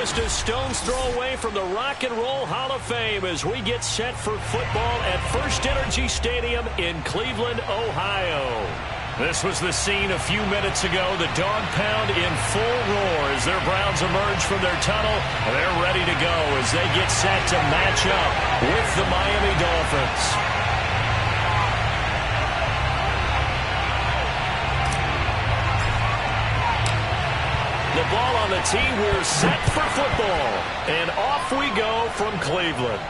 just a stone's throw away from the Rock and Roll Hall of Fame as we get set for football at First Energy Stadium in Cleveland, Ohio. This was the scene a few minutes ago. The dog pound in full roar as their Browns emerge from their tunnel. They're ready to go as they get set to match up with the Miami Dolphins. The ball on the tee. We're set for football. And off we go from Cleveland.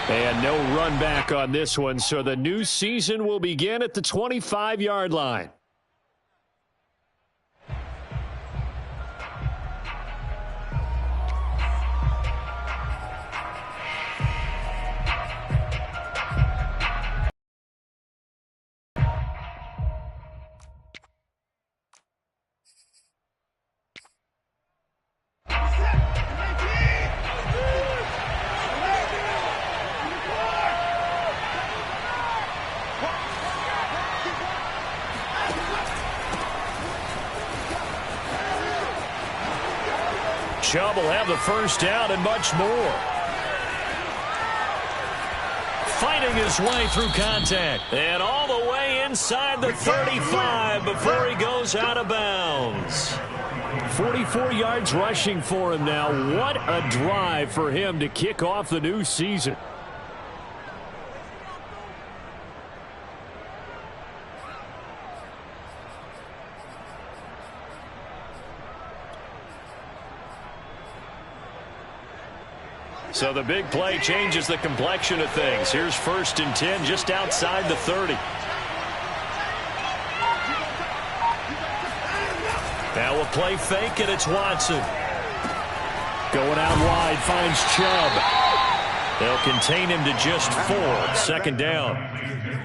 And no run back on this one, so the new season will begin at the 25-yard line. Chubb will have the first down and much more. Fighting his way through contact. And all the way inside the 35 before he goes out of bounds. 44 yards rushing for him now. What a drive for him to kick off the new season. So the big play changes the complexion of things. Here's 1st and 10 just outside the 30. Now a play fake, and it's Watson. Going out wide, finds Chubb. They'll contain him to just 4. 2nd down.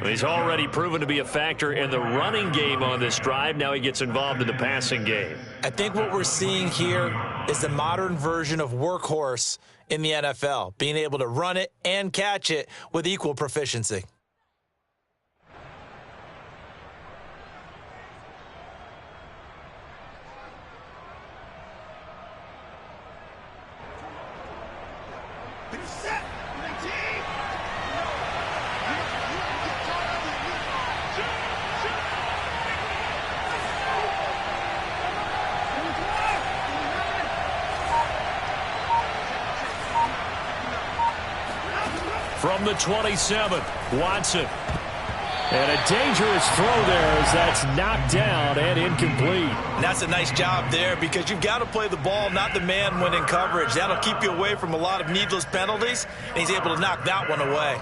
He's already proven to be a factor in the running game on this drive. Now he gets involved in the passing game. I think what we're seeing here is the modern version of workhorse in the NFL, being able to run it and catch it with equal proficiency. From the 27, Watson. And a dangerous throw there as that's knocked down and incomplete. And that's a nice job there because you've got to play the ball, not the man when in coverage. That'll keep you away from a lot of needless penalties, and he's able to knock that one away.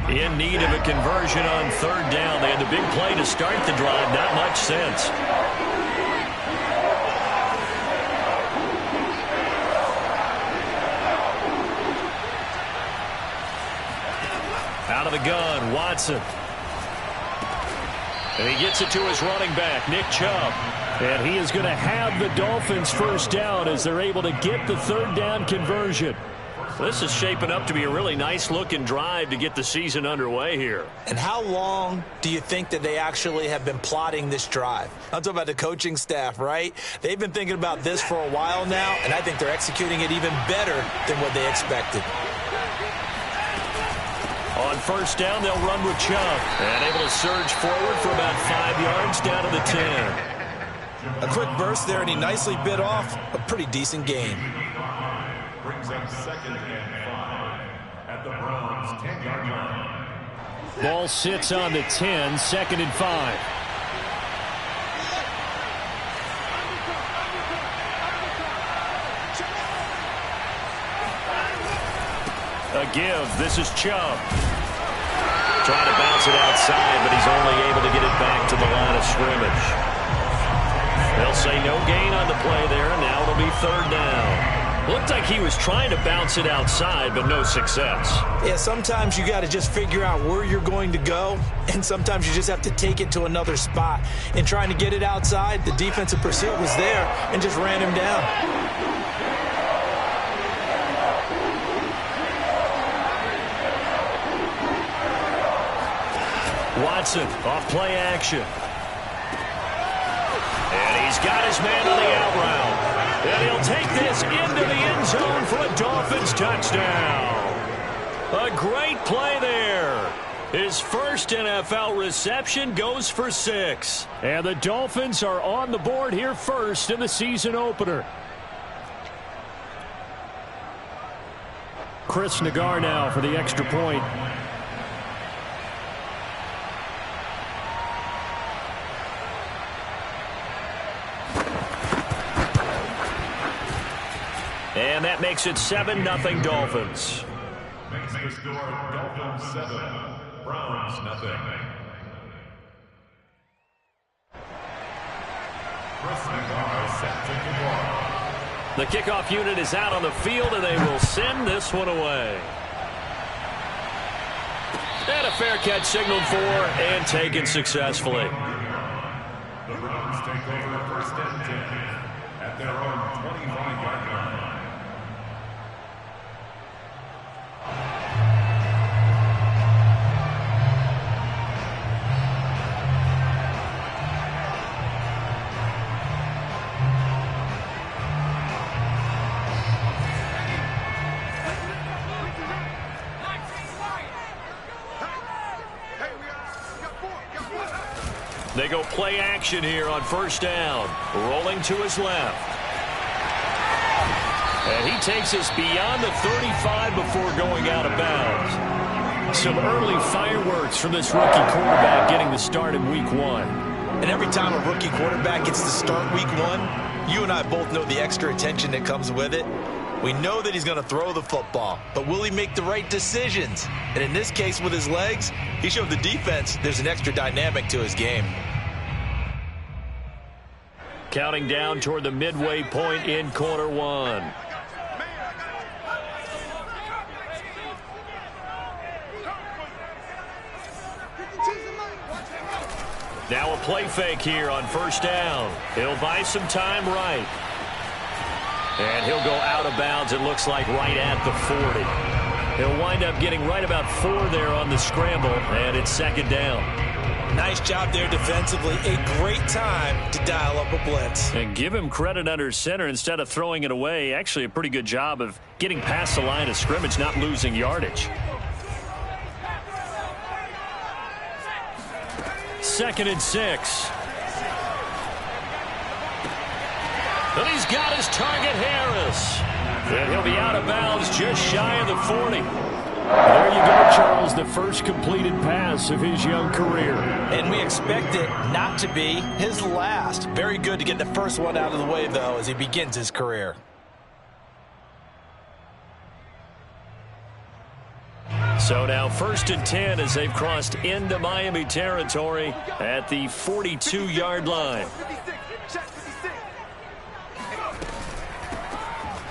In need of a conversion on 3rd down. They had the big play to start the drive. Not much sense. Out of the gun, Watson. And he gets it to his running back, Nick Chubb. And he is going to have the Dolphins first down as they're able to get the 3rd down conversion. This is shaping up to be a really nice-looking drive to get the season underway here. And how long do you think that they actually have been plotting this drive? I'm talking about the coaching staff, right? They've been thinking about this for a while now, and I think they're executing it even better than what they expected. On 1st down, they'll run with Chubb. And able to surge forward for about 5 yards down to the 10. A quick burst there, and he nicely bit off a pretty decent gain. Brings up 2nd and 5 at the Browns' 10-yard line. Ball sits on the 10, 2nd and 5. A give. This is Chubb. Trying to bounce it outside, but he's only able to get it back to the line of scrimmage. They'll say no gain on the play there. Now it'll be 3rd down. Looked like he was trying to bounce it outside, but no success. Yeah, sometimes you got to just figure out where you're going to go, and sometimes you just have to take it to another spot. In trying to get it outside, the defensive pursuit was there and just ran him down. Watson off play action. And he's got his man on the out route. And he'll take this into the end zone for a Dolphins touchdown. A great play there. His first NFL reception goes for 6. And the Dolphins are on the board here first in the season opener. Chris Nagar now for the extra point. And that makes it 7-0 Dolphins. Makes the score Dolphins 7, Browns 0. Chris Nagar set to kick off. The kickoff unit is out on the field, and they will send this one away. And a fair catch signaled for and taken successfully. The Browns take over first and 10 at their own 25-yard line. They go play action here on first down. Rolling to his left. And he takes us beyond the 35 before going out of bounds. Some early fireworks from this rookie quarterback getting the start in week 1. And every time a rookie quarterback gets to start week 1, you and I both know the extra attention that comes with it. We know that he's going to throw the football, but will he make the right decisions? And in this case, with his legs, he showed the defense there's an extra dynamic to his game. Counting down toward the midway point in quarter 1. Now a play fake here on first down. He'll buy some time right. And he'll go out of bounds, it looks like, right at the 40. He'll wind up getting right about 4 there on the scramble, and it's second down. Nice job there defensively. A great time to dial up a blitz. And give him credit under center instead of throwing it away. Actually, a pretty good job of getting past the line of scrimmage, not losing yardage. Second and 6. And he's got his target, Harris. And he'll be out of bounds just shy of the 40. There you go, Charles, the first completed pass of his young career. And we expect it not to be his last. Very good to get the first one out of the way, though, as he begins his career. So now first and 10 as they've crossed into Miami territory at the 42-yard line.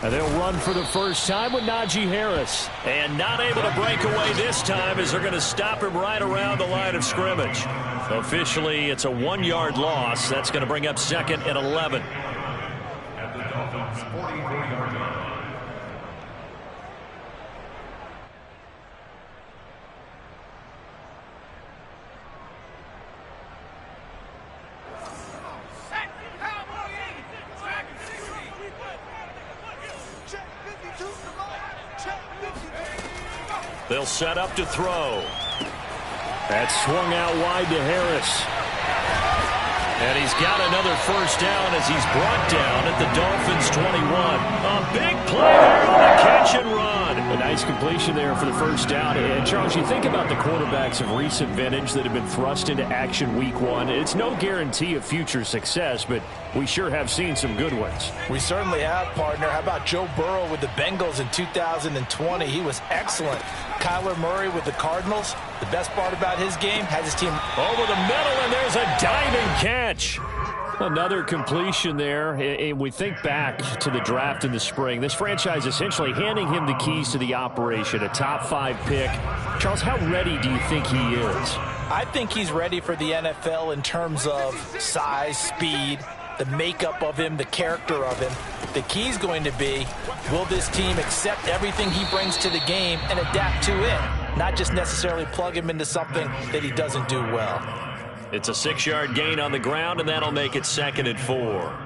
And they'll run for the first time with Najee Harris. And not able to break away this time as they're going to stop him right around the line of scrimmage. Officially, it's a 1-yard loss. That's going to bring up second and 11. At the Dolphins' 44-yard line. They'll set up to throw. That swung out wide to Harris. And he's got another first down as he's brought down at the Dolphins' 21. A big play there on the catch and run. A nice completion there for the first down. And, Charles, you think about the quarterbacks of recent vintage that have been thrust into action week 1. It's no guarantee of future success, but we sure have seen some good ones. We certainly have, partner. How about Joe Burrow with the Bengals in 2020? He was excellent. Kyler Murray with the Cardinals. The best part about his game, has his team over the middle, and there's a diving catch. Another completion there. And we think back to the draft in the spring. This franchise essentially handing him the keys to the operation, a top 5 pick. Charles, how ready do you think he is? I think he's ready for the NFL in terms of size, speed, the makeup of him, the character of him. The key is going to be, will this team accept everything he brings to the game and adapt to it, not just necessarily plug him into something that he doesn't do well. It's a 6-yard gain on the ground, and that'll make it 2nd and 4.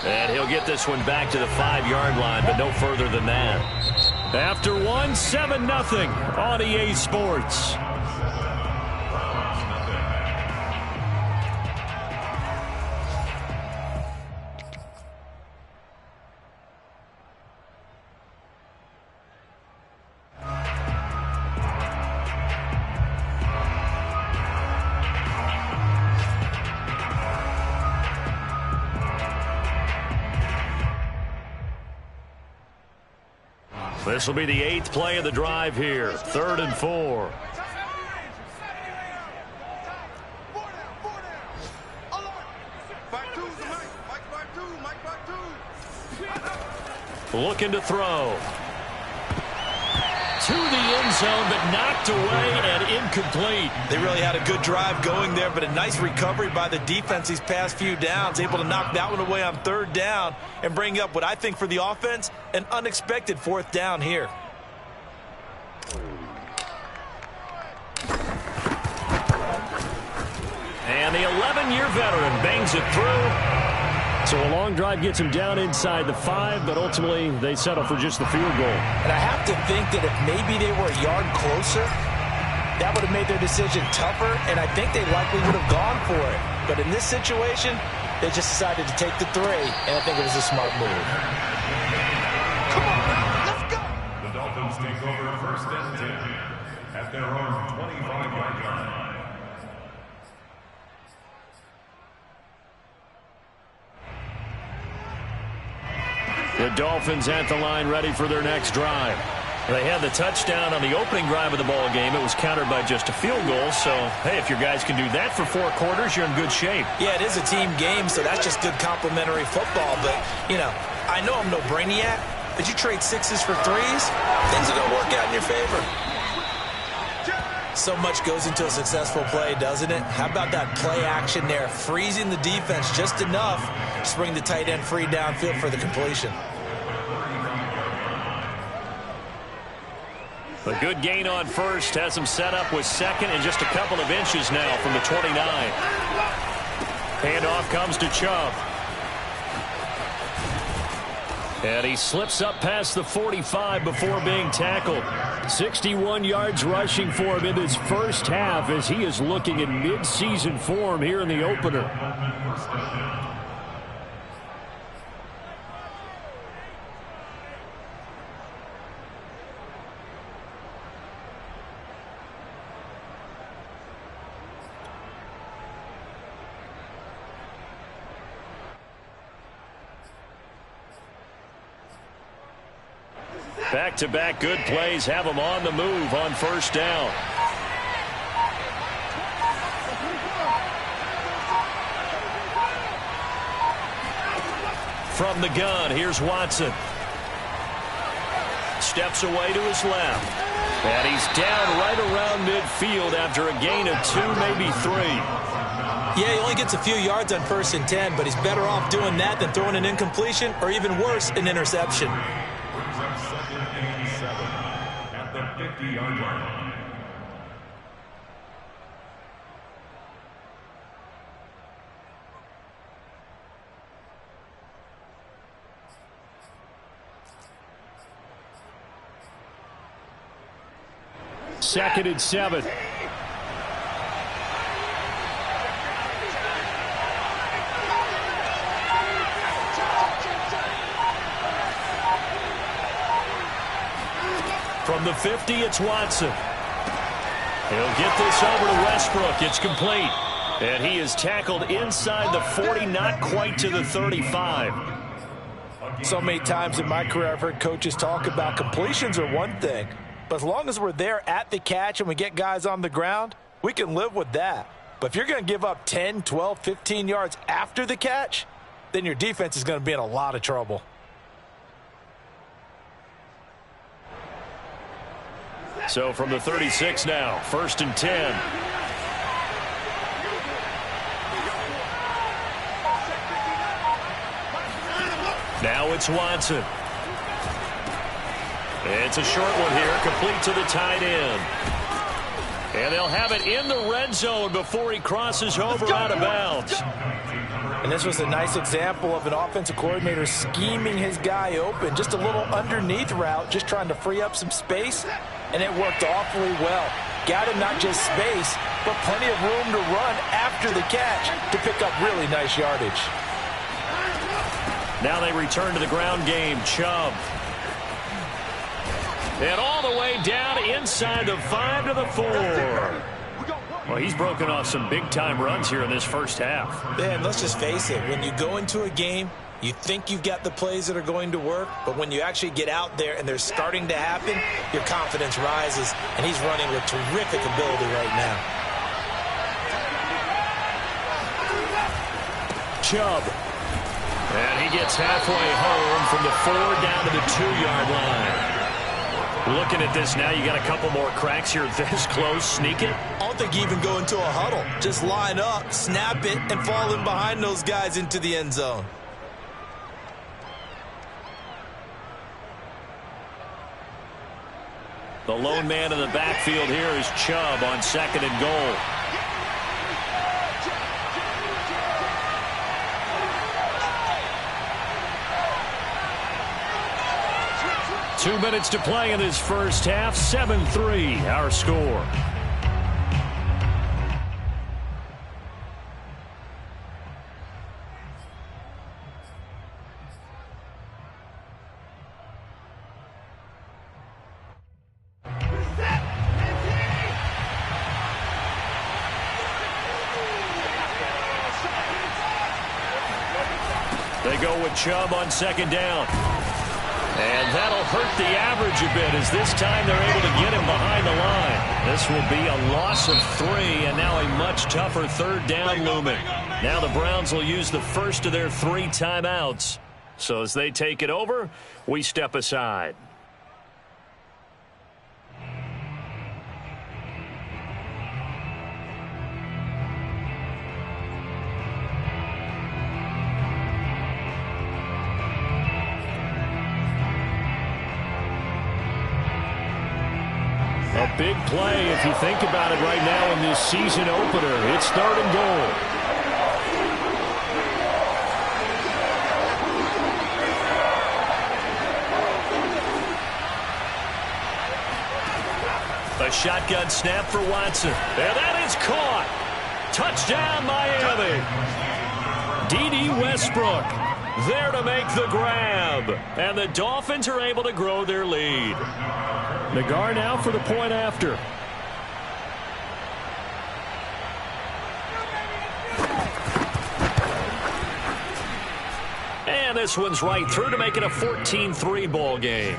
And he'll get this one back to the 5-yard line, but no further than that. After one, 7-0 on EA Sports. This will be the 8th play of the drive here. 3rd and 4. Looking to throw. To the end zone, but knocked away and incomplete. They really had a good drive going there, but a nice recovery by the defense these past few downs, able to knock that one away on 3rd down and bring up what I think for the offense, an unexpected 4th down here. And the 11-year veteran bangs it through. So a long drive gets him down inside the 5, but ultimately they settle for just the field goal. And I have to think that if maybe they were a yard closer, that would have made their decision tougher, and I think they likely would have gone for it. But in this situation, they just decided to take the 3, and I think it was a smart move. Come on, let's go! The Dolphins take over 1st and 10 at their own 25-yard line. The Dolphins at the line ready for their next drive. They had the touchdown on the opening drive of the ball game. It was countered by just a field goal. So, hey, if your guys can do that for 4 quarters, you're in good shape. Yeah, it is a team game, so that's just good complimentary football. But, you know, I know I'm no brainiac, but you trade 6s for 3s, things are going to work out in your favor. So much goes into a successful play, doesn't it? How about that play action there, freezing the defense just enough to bring the tight end free downfield for the completion. A good gain on 1st has him set up with 2nd and just a couple of inches now from the 29. Handoff comes to Chubb. And he slips up past the 45 before being tackled. 61 yards rushing for him in this first half as he is looking in mid-season form here in the opener. Back-to-back good plays have him on the move on 1st down. From the gun, here's Watson. Steps away to his left. And he's down right around midfield after a gain of 2, maybe 3. Yeah, he only gets a few yards on 1st and 10, but he's better off doing that than throwing an incompletion or even worse, an interception. 50-yard line. Second and 7. From the 50, it's Watson. He'll get this over to Westbrook. It's complete. And he is tackled inside the 40, not quite to the 35. So many times in my career I've heard coaches talk about completions are one thing, But as long as we're there at the catch and we get guys on the ground, we can live with that. But if you're going to give up 10, 12, 15 yards after the catch, then your defense is going to be in a lot of trouble. So from the 36 now, 1st and 10. Now it's Watson. It's a short one here, complete to the tight end. And they'll have it in the red zone before he crosses over out of bounds. And this was a nice example of an offensive coordinator scheming his guy open. Just a little underneath route, just trying to free up some space, and it worked awfully well. Got him not just space, but plenty of room to run after the catch to pick up really nice yardage. Now they return to the ground game. Chubb. And all the way down inside the 5 to the 4. Well, he's broken off some big-time runs here in this first half. Man, let's just face it. When you go into a game, you think you've got the plays that are going to work, but when you actually get out there and they're starting to happen, your confidence rises, and he's running with terrific ability right now. Chubb. And he gets halfway home from the 4 down to the 2-yard line. Looking at this now, you got a couple more cracks here this close. Sneak it. I don't think you even go into a huddle. Just line up, snap it, and fall in behind those guys into the end zone. The lone man in the backfield here is Chubb on 2nd and goal. Two minutes to play in this first half. 7-3 our score. They go with Chubb on 2nd down. And that'll hurt the average a bit as this time they're able to get him behind the line. This will be a loss of 3 and now a much tougher 3rd down looming. Now the Browns will use the first of their 3 timeouts. So as they take it over, we step aside. A big play, if you think about it right now in this season opener. It's 3rd and goal. A shotgun snap for Watson. And that is caught. Touchdown, Miami. D.D. Westbrook there to make the grab. And the Dolphins are able to grow their lead. Nagar now for the point after. And this one's right through to make it a 14-3 ball game.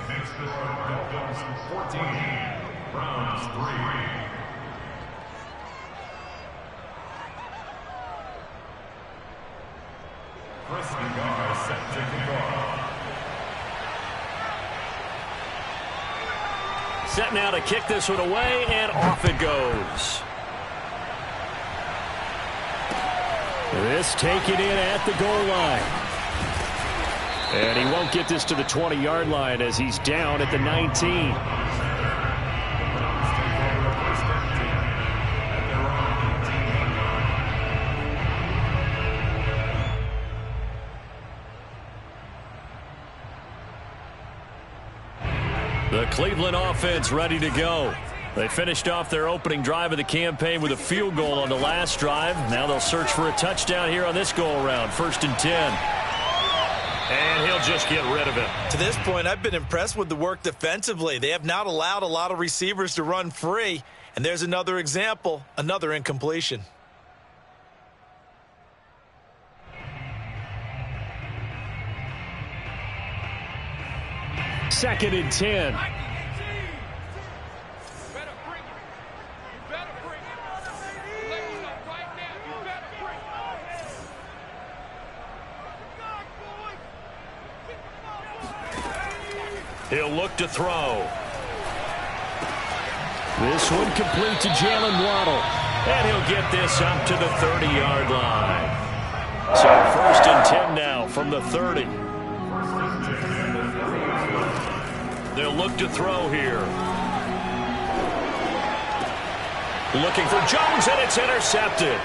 Set now to kick this one away, and off it goes. This taken in at the goal line. And he won't get this to the 20-yard line as he's down at the 19. The Cleveland offense ready to go. They finished off their opening drive of the campaign with a field goal on the last drive. Now they'll search for a touchdown here on this go-around. 1st and 10. And he'll just get rid of it. To this point, I've been impressed with the work defensively. They have not allowed a lot of receivers to run free. And there's another example, another incompletion. Second and 10. He'll look to throw. This one complete to Jalen Waddle. And he'll get this up to the 30-yard line. So 1st and 10 now from the 30. They'll look to throw here. Looking for Jones, and it's intercepted.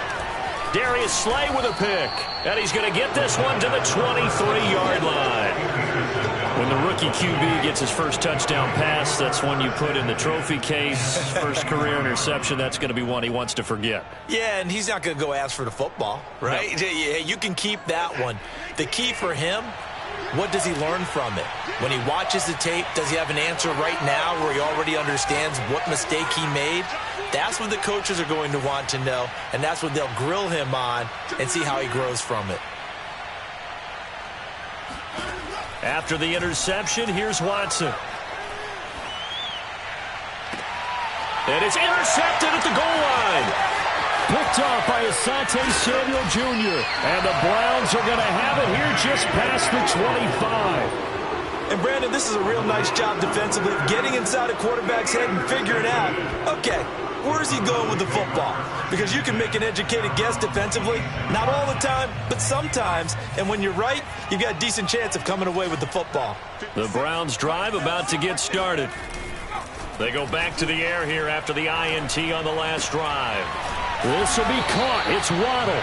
Darius Slay with a pick. And he's going to get this one to the 23-yard line. When the rookie QB gets his first touchdown pass, that's one you put in the trophy case. First career interception, that's going to be one he wants to forget. Yeah, and he's not going to go ask for the football, right? No. You can keep that one. The key for him, what does he learn from it? When he watches the tape, does he have an answer right now where he already understands what mistake he made? That's what the coaches are going to want to know, and that's what they'll grill him on and see how he grows from it. After the interception, here's Watson. And it's intercepted at the goal line. Picked off by Asante Samuel Jr. And the Browns are going to have it here just past the 25. And, Brandon, this is a real nice job defensively of getting inside a quarterback's head and figuring out, okay, where's he going with the football? Because you can make an educated guess defensively, not all the time, but sometimes. And when you're right, you've got a decent chance of coming away with the football. The Browns drive about to get started. They go back to the air here after the INT on the last drive. This will be caught. It's Waddle.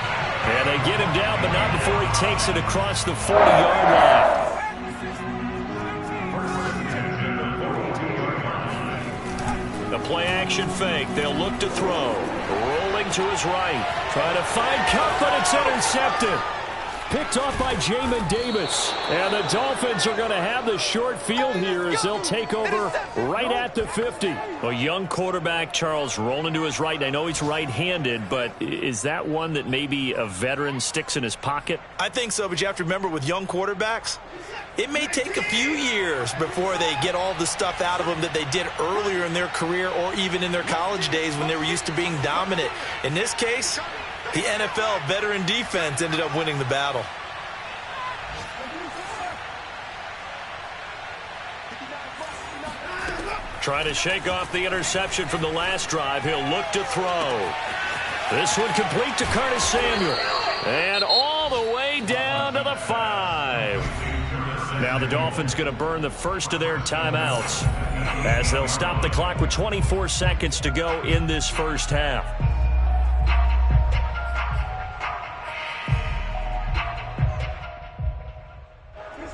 And they get him down, but not before he takes it across the 40-yard line. The play-action fake. They'll look to throw. Rolling to his right. Trying to find Kupp, but it's intercepted. Picked off by Jamin Davis. And the Dolphins are going to have the short field here as they'll take over right at the 50. A young quarterback, Charles, rolling to his right. I know he's right-handed, but is that one that maybe a veteran sticks in his pocket? I think so, but you have to remember with young quarterbacks, it may take a few years before they get all the stuff out of them that they did earlier in their career or even in their college days when they were used to being dominant. In this case, the NFL veteran defense ended up winning the battle. Trying to shake off the interception from the last drive. He'll look to throw. This one complete to Curtis Samuel. And all the way down to the 5. Now the Dolphins going to burn the first of their timeouts as they'll stop the clock with 24 seconds to go in this first half.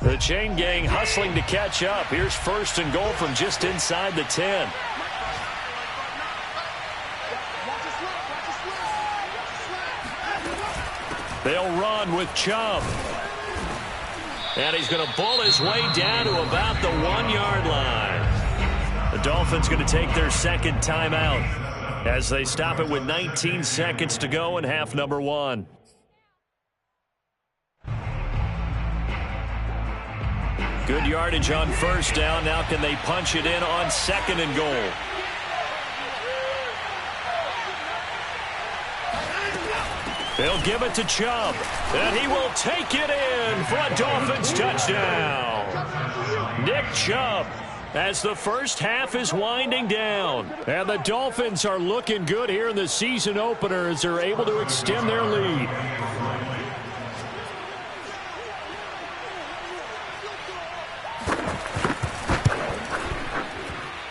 The chain gang hustling to catch up. Here's 1st and goal from just inside the 10. They'll run with Chubb. And he's going to bull his way down to about the 1-yard line. The Dolphins going to take their second timeout as they stop it with 19 seconds to go in half number 1. Good yardage on 1st down. Now can they punch it in on 2nd and goal? They'll give it to Chubb, and he will take it in for a Dolphins touchdown. Nick Chubb, as the first half is winding down. And the Dolphins are looking good here in the season opener as they're able to extend their lead.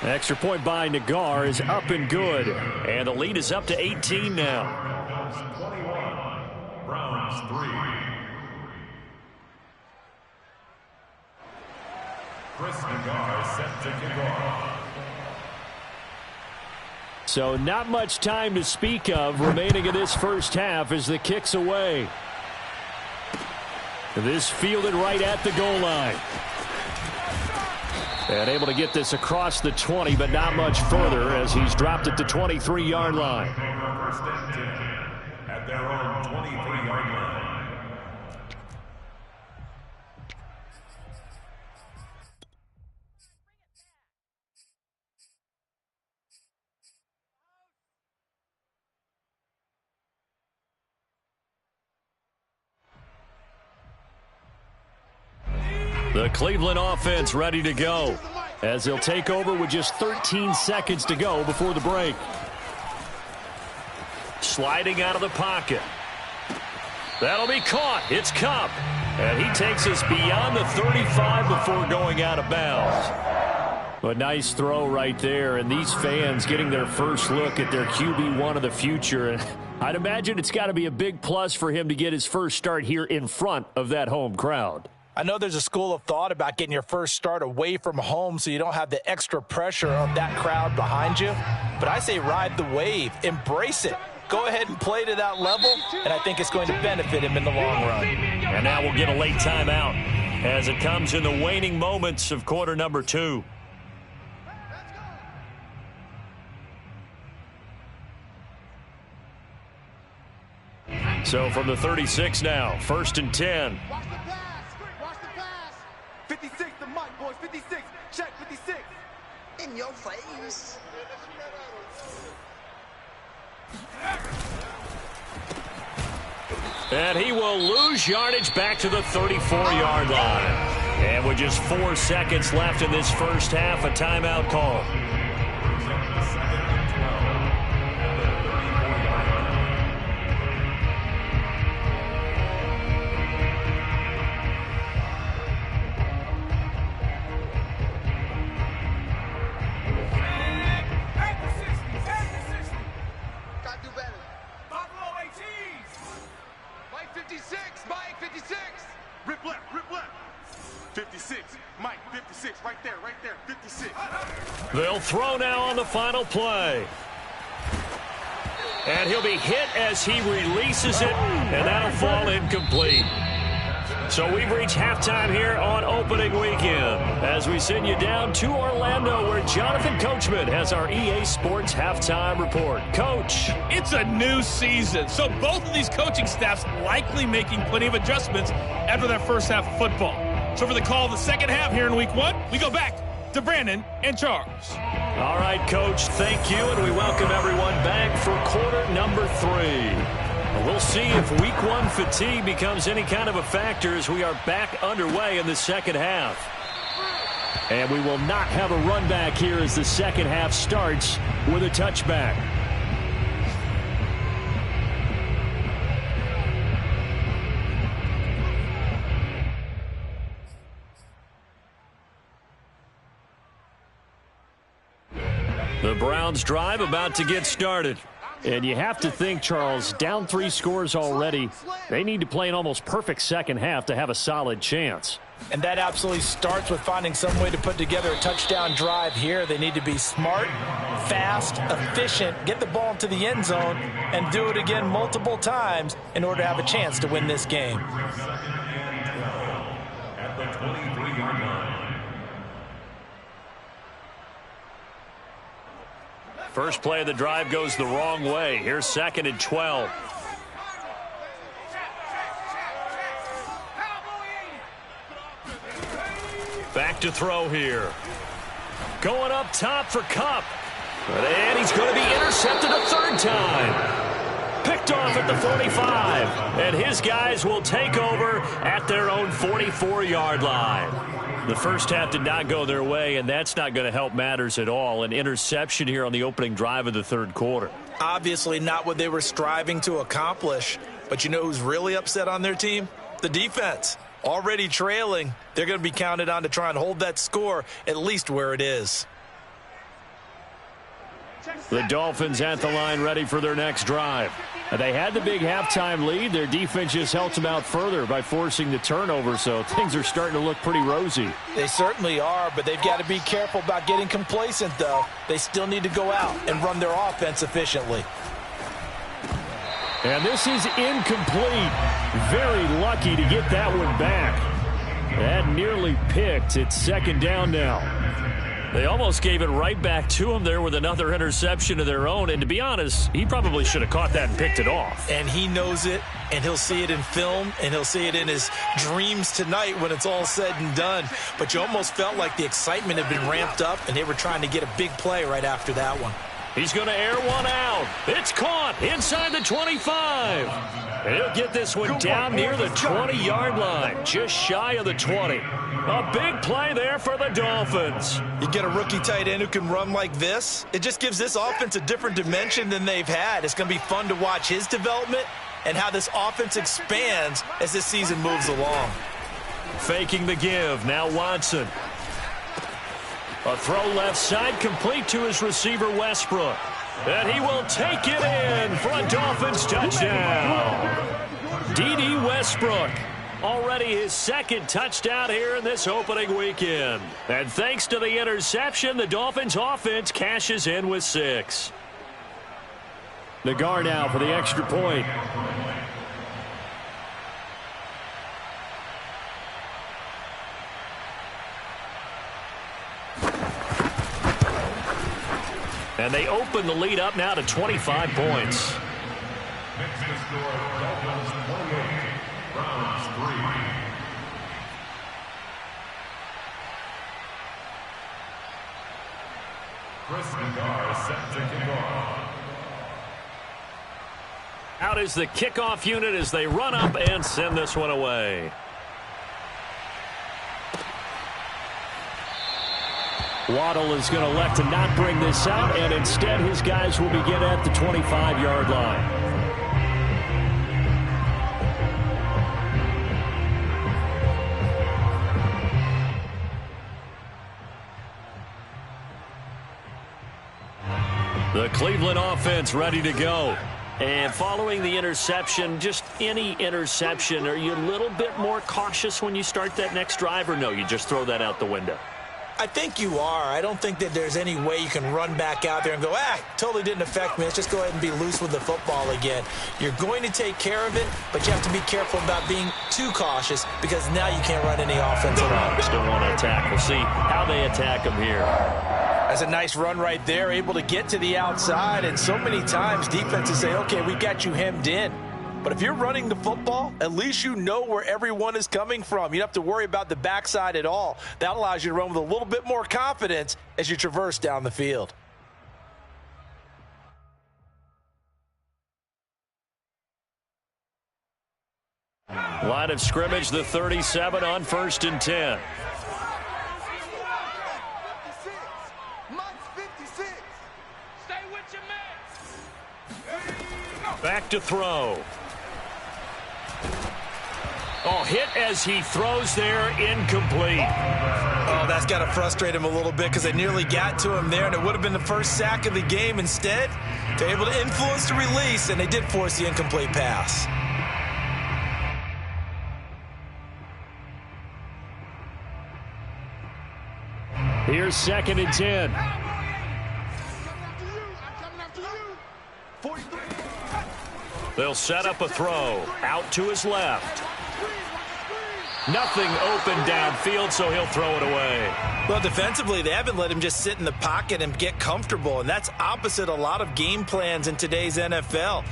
Extra point by Nagar is up and good. And the lead is up to 18 now. Browns 3. Chris Nagar set to kick off. So not much time to speak of remaining in this first half as the kick's away. This fielded right at the goal line. And able to get this across the 20, but not much further as he's dropped it to 23-yard line. At their own 23-yard line. The Cleveland offense ready to go. as they'll take over with just 13 seconds to go before the break. Sliding out of the pocket. That'll be caught. It's Kupp. And he takes us beyond the 35 before going out of bounds. A nice throw right there, and these fans getting their first look at their QB1 of the future. And I'd imagine it's got to be a big plus for him to get his first start here in front of that home crowd. I know there's a school of thought about getting your first start away from home so you don't have the extra pressure of that crowd behind you. But I say ride the wave. Embrace it. Go ahead and play to that level, and I think it's going to benefit him in the long run. And now we'll get a late timeout as it comes in the waning moments of quarter number 2. So from the 36 now, 1st and 10. Watch the pass. Watch the pass. 56 to Mike, boys. 56. Check 56. In your face. And he will lose yardage back to the 34-yard line. And with just 4 seconds left in this first half, a timeout call. They'll throw now on the final play. And he'll be hit as he releases it, and that'll fall incomplete. So we've reached halftime here on opening weekend as we send you down to Orlando where Jonathan Coachman has our EA Sports halftime report. Coach. It's a new season, so both of these coaching staffs likely making plenty of adjustments after their first half of football. So for the call of the second half here in week 1, we go back to Brandon and Charles. All right, Coach, thank you, and we welcome everyone back for quarter number 3. We'll see if week 1 fatigue becomes any kind of a factor as we are back underway in the second half. And we will not have a run back here as the second half starts with a touchback. The Browns drive about to get started. And you have to think, Charles, down 3 scores already. They need to play an almost perfect second half to have a solid chance. And that absolutely starts with finding some way to put together a touchdown drive here. They need to be smart, fast, efficient, get the ball into the end zone, and do it again multiple times in order to have a chance to win this game. At the 23-yard line. First play of the drive goes the wrong way. Here's 2nd and 12. Back to throw here. Going up top for Kupp. And he's going to be intercepted a 3rd time. Picked off at the 45. And his guys will take over at their own 44-yard line. The first half did not go their way, and that's not going to help matters at all. An interception here on the opening drive of the 3rd quarter. Obviously not what they were striving to accomplish. But you know who's really upset on their team? The defense. Already trailing. They're going to be counted on to try and hold that score at least where it is. The Dolphins at the line ready for their next drive. They had the big halftime lead. Their defense just helped them out further by forcing the turnover, so things are starting to look pretty rosy. They certainly are, but they've got to be careful about getting complacent, though. They still need to go out and run their offense efficiently. And this is incomplete. Very lucky to get that one back. That nearly picked. It's 2nd down now. They almost gave it right back to him there with another interception of their own. And to be honest, he probably should have caught that and picked it off. And he knows it, and he'll see it in film, and he'll see it in his dreams tonight when it's all said and done. But you almost felt like the excitement had been ramped up, and they were trying to get a big play right after that one. He's going to air one out. It's caught inside the 25. And he'll get this one down near the 20-yard line, just shy of the 20. A big play there for the Dolphins. You get a rookie tight end who can run like this, it just gives this offense a different dimension than they've had. It's going to be fun to watch his development and how this offense expands as this season moves along. Faking the give, now Watson. A throw left side, complete to his receiver Westbrook. And he will take it in for a Dolphins touchdown. D.D. Westbrook, already his second touchdown here in this opening weekend. And thanks to the interception, the Dolphins offense cashes in with 6. Nagar now for the extra point. And they open the lead up now to 25 points. Next to score, Dolphins 28, Browns 3. Chris Nagar set to kick off. Out is the kickoff unit as they run up and send this one away. Waddle is going to elect to not bring this out, and instead his guys will begin at the 25-yard line. The Cleveland offense ready to go. And following the interception, just any interception, are you a little bit more cautious when you start that next drive, or no, you just throw that out the window? I think you are. I don't think that there's any way you can run back out there and go, totally didn't affect me. Let's just go ahead and be loose with the football again. You're going to take care of it, but you have to be careful about being too cautious because now you can't run any offense at all. Still want to attack. We'll see how they attack him here. That's a nice run right there, able to get to the outside, and so many times defenses say, okay, we got you hemmed in. But if you're running the football, at least you know where everyone is coming from. You don't have to worry about the backside at all. That allows you to run with a little bit more confidence as you traverse down the field. Line of scrimmage, the 37 on 1st and 10. Back to throw. Oh, hit as he throws there, incomplete. Oh, that's got to frustrate him a little bit because they nearly got to him there, and it would have been the first sack of the game. Instead, they're able to influence the release, and they did force the incomplete pass. Here's 2nd and 10. They'll set up a throw out to his left. Nothing open downfield, so he'll throw it away. Well, defensively, they haven't let him just sit in the pocket and get comfortable, and that's opposite a lot of game plans in today's NFL.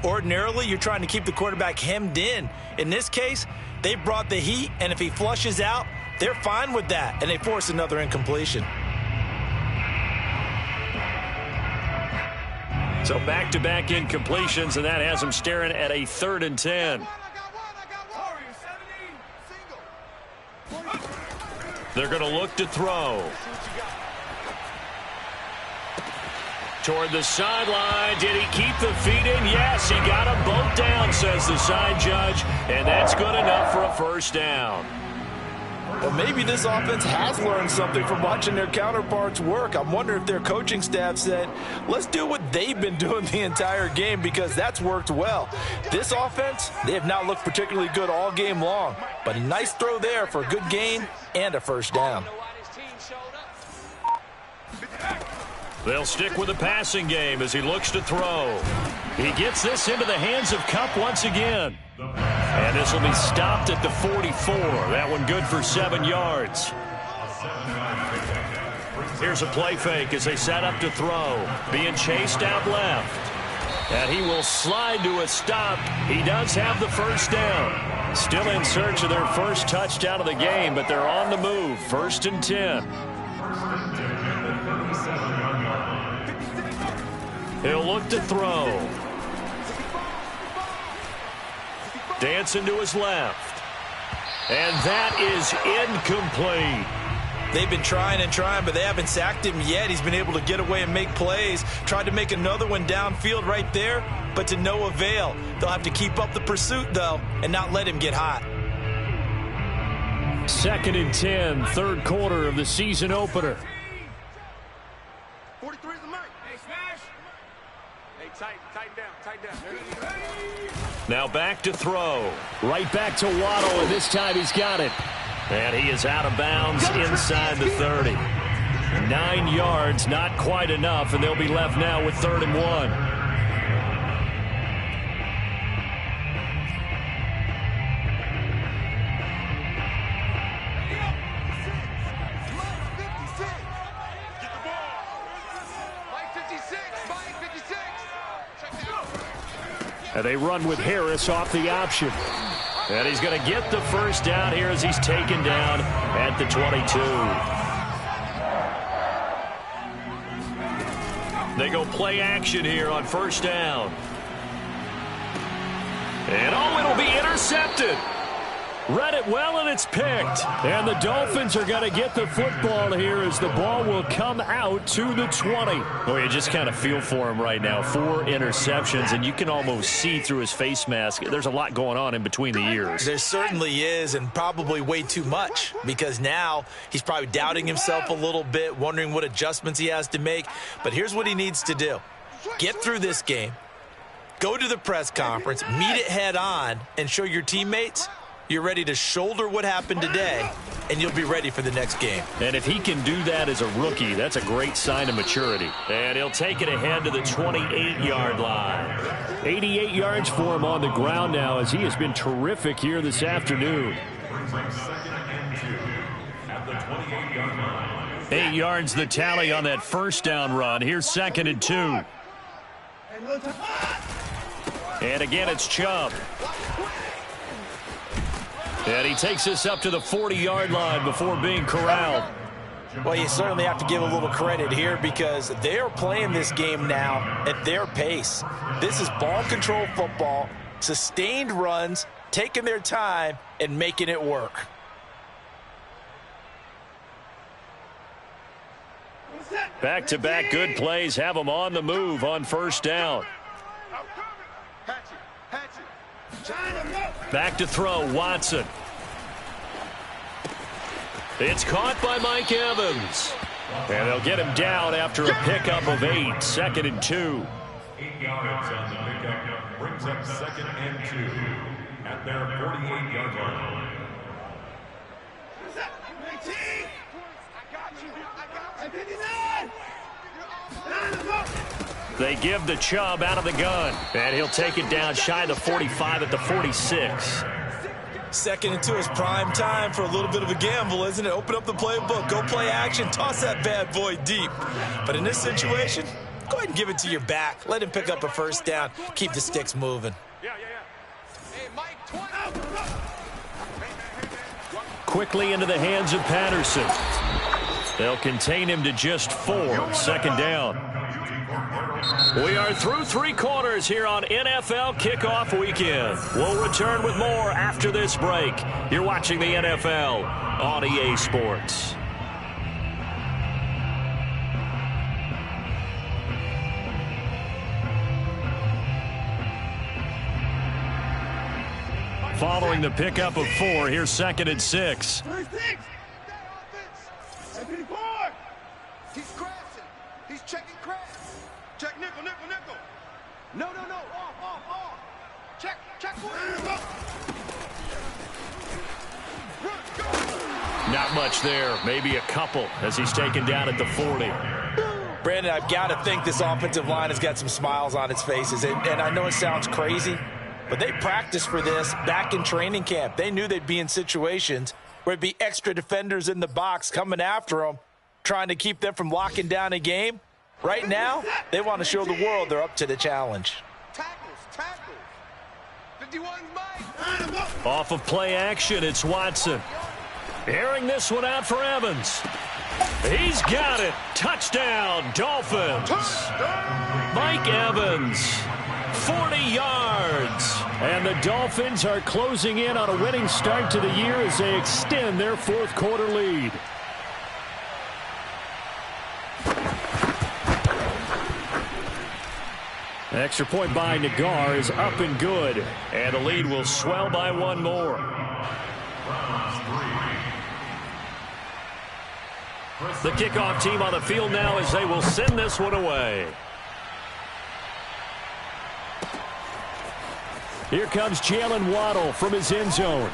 Ordinarily, you're trying to keep the quarterback hemmed in. In this case, they brought the heat, and if he flushes out, they're fine with that, and they force another incompletion. So back-to-back incompletions, and that has them staring at a 3rd and 10. They're going to look to throw. Toward the sideline. Did he keep the feet in? Yes, he got them both down, says the side judge, and that's good enough for a 1st down. Well, maybe this offense has learned something from watching their counterparts work. I'm wondering if their coaching staff said, let's do what they've been doing the entire game because that's worked well. This offense, they have not looked particularly good all game long, but a nice throw there for a good gain and a 1st down. They'll stick with the passing game as he looks to throw. He gets this into the hands of Kupp once again. And this will be stopped at the 44. That one good for 7 yards. Here's a play fake as they set up to throw. Being chased out left. And he will slide to a stop. He does have the 1st down. Still in search of their first touchdown of the game, but they're on the move. 1st and 10. He'll look to throw. Dancing to his left. And that is incomplete. They've been trying and trying, but they haven't sacked him yet. He's been able to get away and make plays. Tried to make another one downfield right there, but to no avail. They'll have to keep up the pursuit, though, and not let him get hot. 2nd and 10, third quarter of the season opener. 43 is the mic. Hey, smash. Hey, tighten down. Now back to throw. Right back to Waddle, and this time he's got it. And he is out of bounds inside the 30. 9 yards, not quite enough, and they'll be left now with 3rd and 1. And they run with Harris off the option. And he's going to get the first down here as he's taken down at the 22. They go play action here on first down. And it'll be intercepted. Read it well, and it's picked. And the Dolphins are going to get the football here as the ball will come out to the 20. Oh, you just kind of feel for him right now. 4 interceptions, and you can almost see through his face mask. There's a lot going on in between the ears. There certainly is, and probably way too much, because now he's probably doubting himself a little bit, wondering what adjustments he has to make. But here's what he needs to do. Get through this game, go to the press conference, meet it head on, and show your teammates you're ready to shoulder what happened today, and you'll be ready for the next game. And if he can do that as a rookie, that's a great sign of maturity. And he'll take it ahead to the 28-yard line. 88 yards for him on the ground now, as he has been terrific here this afternoon. 8 yards the tally on that first down run. Here's 2nd and 2. And again, it's Chubb. And he takes us up to the 40-yard line before being corralled. Well, you certainly have to give a little credit here because they are playing this game now at their pace. This is ball control football, sustained runs, taking their time, and making it work. Back-to-back good plays have them on the move on first down. Back to throw, Watson. It's caught by Mike Evans. And they'll get him down after a pickup of 8, 2nd and 2. 8 yards on the pickup brings up 2nd and 2 at their 48-yard line. They give the Chubb out of the gun. And he'll take it down shy of the 45 at the 46. 2nd and 2 is prime time for a little bit of a gamble, isn't it? Open up the playbook, go play action, toss that bad boy deep. But in this situation, go ahead and give it to your back. Let him pick up a first down. Keep the sticks moving. Hey, Mike, 20. Quickly into the hands of Patterson. They'll contain him to just 4, 2nd down. We are through 3 quarters here on NFL Kickoff Weekend. We'll return with more after this break. You're watching the NFL on EA Sports. Following the pickup of 4, here's 2nd and 6. He's crashing. He's checking crash. Check nickel, nickel, nickel. No. Off. Check. Not much there. Maybe a couple as he's taken down at the 40. Brandon, I've got to think this offensive line has got some smiles on its faces. And I know it sounds crazy, but they practiced for this back in training camp. They knew they'd be in situations where it'd be extra defenders in the box coming after them, trying to keep them from locking down a game. Right now, they want to show the world they're up to the challenge. Tackles. 51's Mike. Off of play action, it's Watson. Airing this one out for Evans. He's got it. Touchdown, Dolphins. Mike Evans, 40 yards. yards. And the Dolphins are closing in on a winning start to the year as they extend their fourth quarter lead. Extra point by Nagar is up and good. And the lead will swell by one more. The kickoff team on the field now as they will send this one away. Here comes Jalen Waddle from his end zone.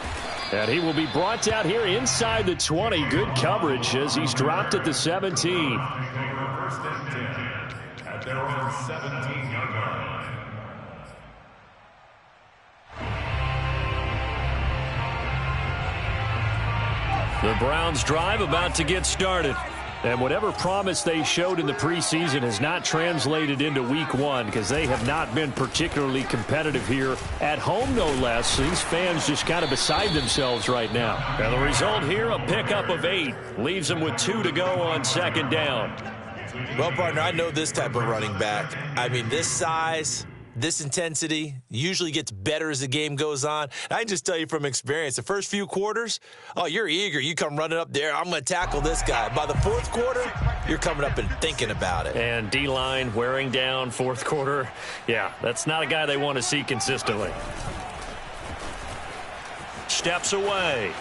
And he will be brought down here inside the 20. Good coverage as he's dropped at the 17. First and 10 at their own 17-yard line. The Browns drive about to get started. And whatever promise they showed in the preseason has not translated into week one because they have not been particularly competitive here at home, no less. These fans just kind of beside themselves right now. And the result here, a pickup of 8. Leaves them with 2 to go on second down. Well, partner, I know this type of running back. I mean, this size, this intensity usually gets better as the game goes on. I can just tell you from experience, the first few quarters, oh, you're eager. You come running up there, I'm going to tackle this guy. By the fourth quarter, you're coming up and thinking about it. And D-line wearing down fourth quarter. Yeah, that's not a guy they want to see consistently. Steps away.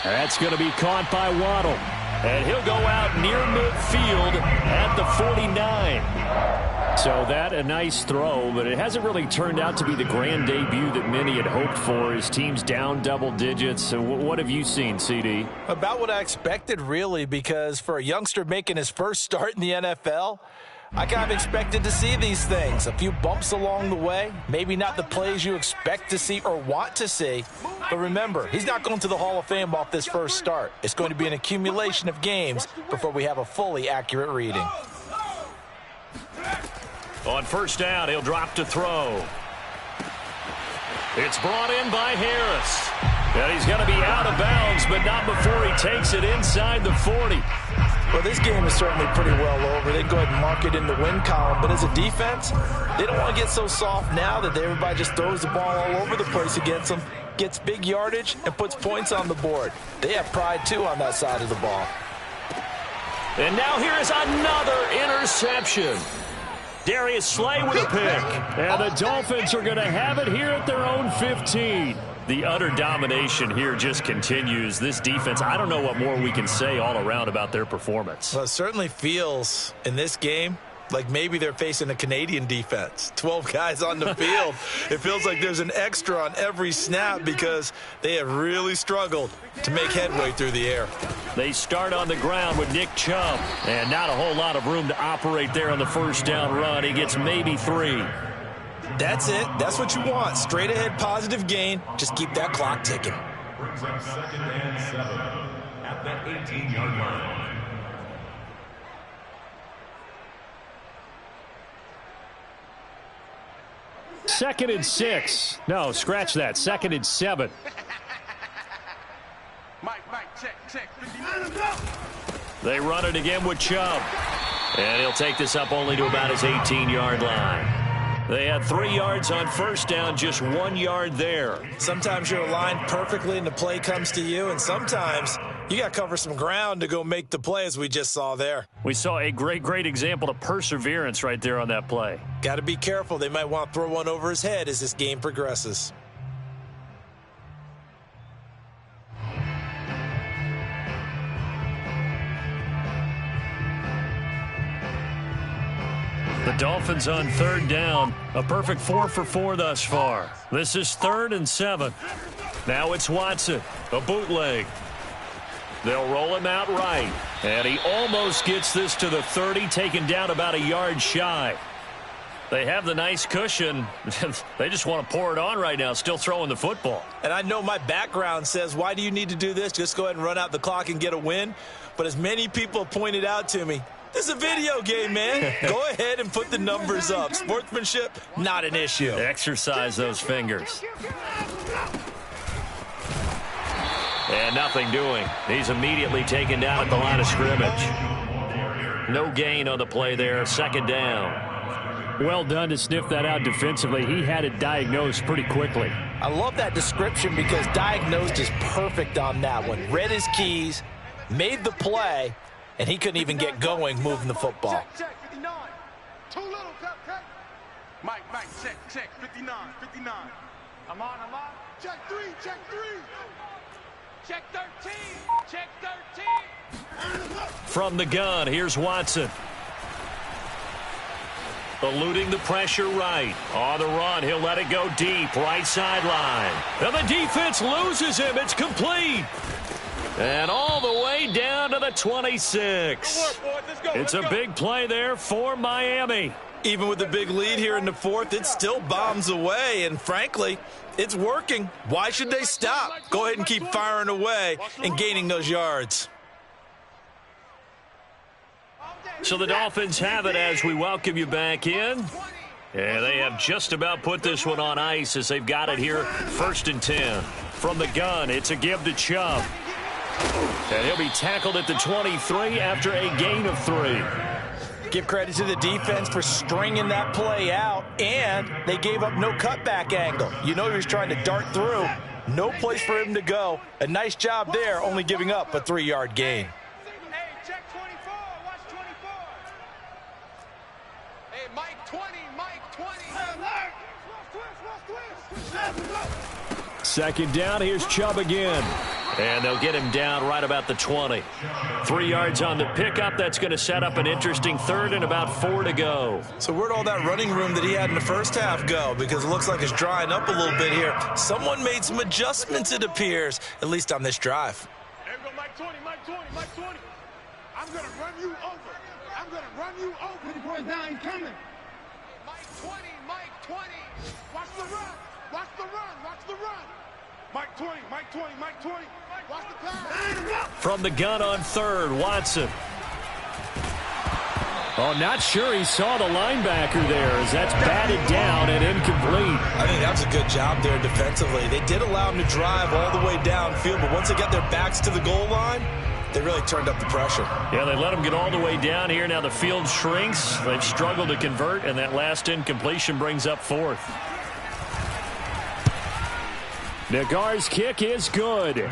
That's going to be caught by Waddle. And he'll go out near midfield at the 49. So that a nice throw, but it hasn't really turned out to be the grand debut that many had hoped for. His team's down double digits. So what have you seen, CD? About what I expected, really, because for a youngster making his first start in the NFL, I kind of expected to see these things. A few bumps along the way, maybe not the plays you expect to see or want to see. But remember, he's not going to the Hall of Fame off this first start. It's going to be an accumulation of games before we have a fully accurate reading. On first down, he'll drop to throw. It's brought in by Harris. And he's going to be out of bounds, but not before he takes it inside the 40. Well, this game is certainly pretty well over. They can go ahead and mark it in the win column. But as a defense, they don't want to get so soft now that everybody just throws the ball all over the place against them, gets big yardage, and puts points on the board. They have pride, too, on that side of the ball. And now here is another interception. Darius Slay with a pick. And the Dolphins are going to have it here at their own 15. The utter domination here just continues. This defense, I don't know what more we can say all around about their performance. Well, it certainly feels in this game like maybe they're facing a Canadian defense. 12 guys on the field. It feels like there's an extra on every snap because they have really struggled to make headway through the air. They start on the ground with Nick Chubb, and not a whole lot of room to operate there on the first down run. He gets maybe 3. That's it. That's what you want. Straight ahead, positive gain. Just keep that clock ticking. Brings up second and 7 at that 18-yard line. Second and 6. No, scratch that. Second and 7. Mike, check. They run it again with Chubb. And he'll take this up only to about his 18-yard line. They had 3 yards on first down, just 1 yard there. Sometimes you're aligned perfectly and the play comes to you, and sometimes you got to cover some ground to go make the play, as we just saw there. We saw a great example of perseverance right there on that play. Got to be careful. They might want to throw one over his head as this game progresses. The Dolphins on third down. A perfect 4 for 4 thus far. This is 3rd and 7. Now it's Watson. A bootleg. They'll roll him out right. And he almost gets this to the 30, taken down about a yard shy. They have the nice cushion. They just want to pour it on right now, still throwing the football. And I know my background says, why do you need to do this? Just go ahead and run out the clock and get a win. But as many people have pointed out to me, this is a video game, man. Go ahead and put the numbers up. Sportsmanship, not an issue. Exercise those fingers. And nothing doing. He's immediately taken down at the line of scrimmage. No gain on the play there. Second down. Well done to sniff that out defensively. He had it diagnosed pretty quickly. I love that description because diagnosed is perfect on that one. Read his keys, made the play, and he couldn't even get going moving the football. Check, 59. Too little, cut. Mike, check, 59. I'm on. Check 3. Check 13. Check 13. From the gun, here's Watson. Eluding the pressure right. On the run, he'll let it go deep, right sideline. And the defense loses him. It's complete. And all the way down to the 26. It's a big play there for Miami. Even with the big lead here in the fourth, it still bombs away, and frankly, it's working. Why should they stop? Go ahead and keep firing away and gaining those yards. So the Dolphins have it as we welcome you back in. And they have just about put this one on ice as they've got it here, 1st and 10. From the gun, it's a give to Chubb. And he'll be tackled at the 23 after a gain of 3. Give credit to the defense for stringing that play out, and they gave up no cutback angle. You know he was trying to dart through. No place for him to go. A nice job there, only giving up a 3-yard gain. Hey, check 24. Watch 24. Hey, Mike 20. Second down, here's Chubb again. And they'll get him down right about the 20. 3 yards on the pickup. That's going to set up an interesting third and about 4 to go. So where'd all that running room that he had in the first half go? Because it looks like it's drying up a little bit here. Someone made some adjustments, it appears, at least on this drive. There we go, Mike 20. I'm going to run you over. Put the boys down, he's coming. Mike 20. Watch the run. Mike 20. Watch the pass. From the gun on third, Watson. Oh, not sure he saw the linebacker there as that's batted down and incomplete. I think that was a good job there defensively. They did allow him to drive all the way downfield, but once they got their backs to the goal line, they really turned up the pressure. Yeah, they let him get all the way down here. Now the field shrinks. They've struggled to convert, and that last incompletion brings up 4th. Nagar's kick is good.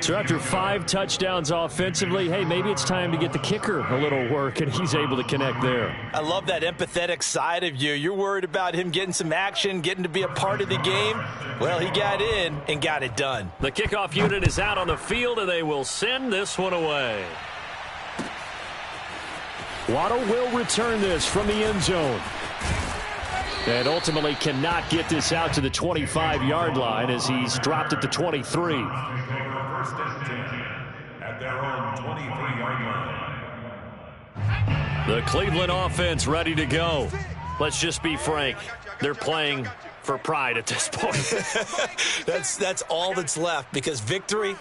So after 5 touchdowns offensively, hey, maybe it's time to get the kicker a little work, and he's able to connect there. I love that empathetic side of you. You're worried about him getting some action, getting to be a part of the game. Well, he got in and got it done. The kickoff unit is out on the field, and they will send this one away. Waddle will return this from the end zone. And ultimately cannot get this out to the 25-yard line as he's dropped at the 23. At their own 23-yard line. The Cleveland offense ready to go. Let's just be frank. They're playing for pride at this point. That's all that's left because victory,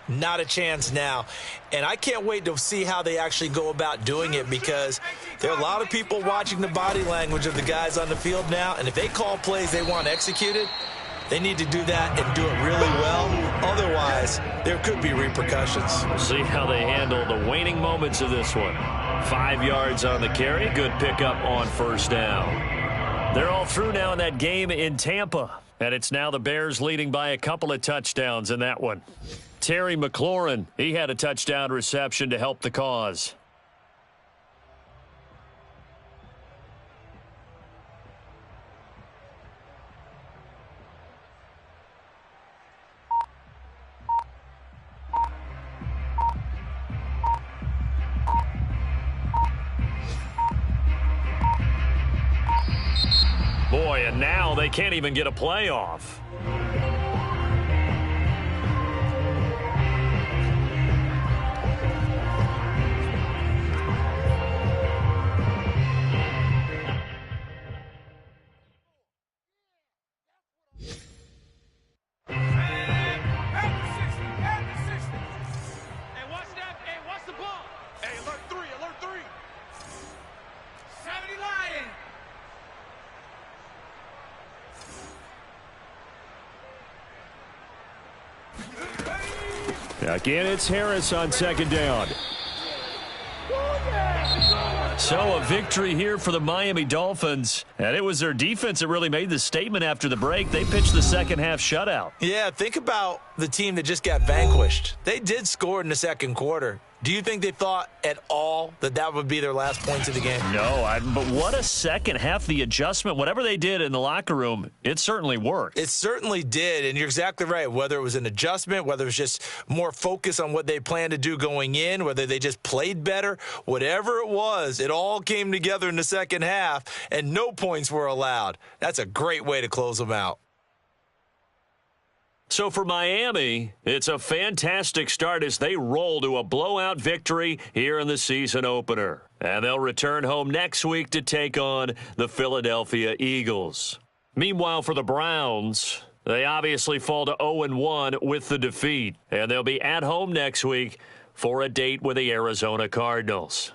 not a chance now. And I can't wait to see how they actually go about doing it because there are a lot of people watching the body language of the guys on the field now. And if they call plays they want executed, they need to do that and do it really well. Otherwise, there could be repercussions. We'll see how they handle the waning moments of this one. 5 yards on the carry. Good pickup on first down. They're all through now in that game in Tampa. And it's now the Bears leading by a couple of touchdowns in that one. Terry McLaurin, he had a touchdown reception to help the cause. Boy, and now they can't even get a playoff. Again, it's Harris on second down. So a victory here for the Miami Dolphins. And it was their defense that really made the statement after the break. They pitched the second half shutout. Yeah, think about the team that just got vanquished. They did score in the second quarter. Do you think they thought at all that that would be their last points of the game? No, but what a second half. The adjustment, whatever they did in the locker room, it certainly worked. It certainly did, and you're exactly right. Whether it was an adjustment, whether it was just more focus on what they planned to do going in, whether they just played better, whatever it was, it all came together in the second half, and no points were allowed. That's a great way to close them out. So for Miami, it's a fantastic start as they roll to a blowout victory here in the season opener. And they'll return home next week to take on the Philadelphia Eagles. Meanwhile, for the Browns, they obviously fall to 0-1 with the defeat. And they'll be at home next week for a date with the Arizona Cardinals.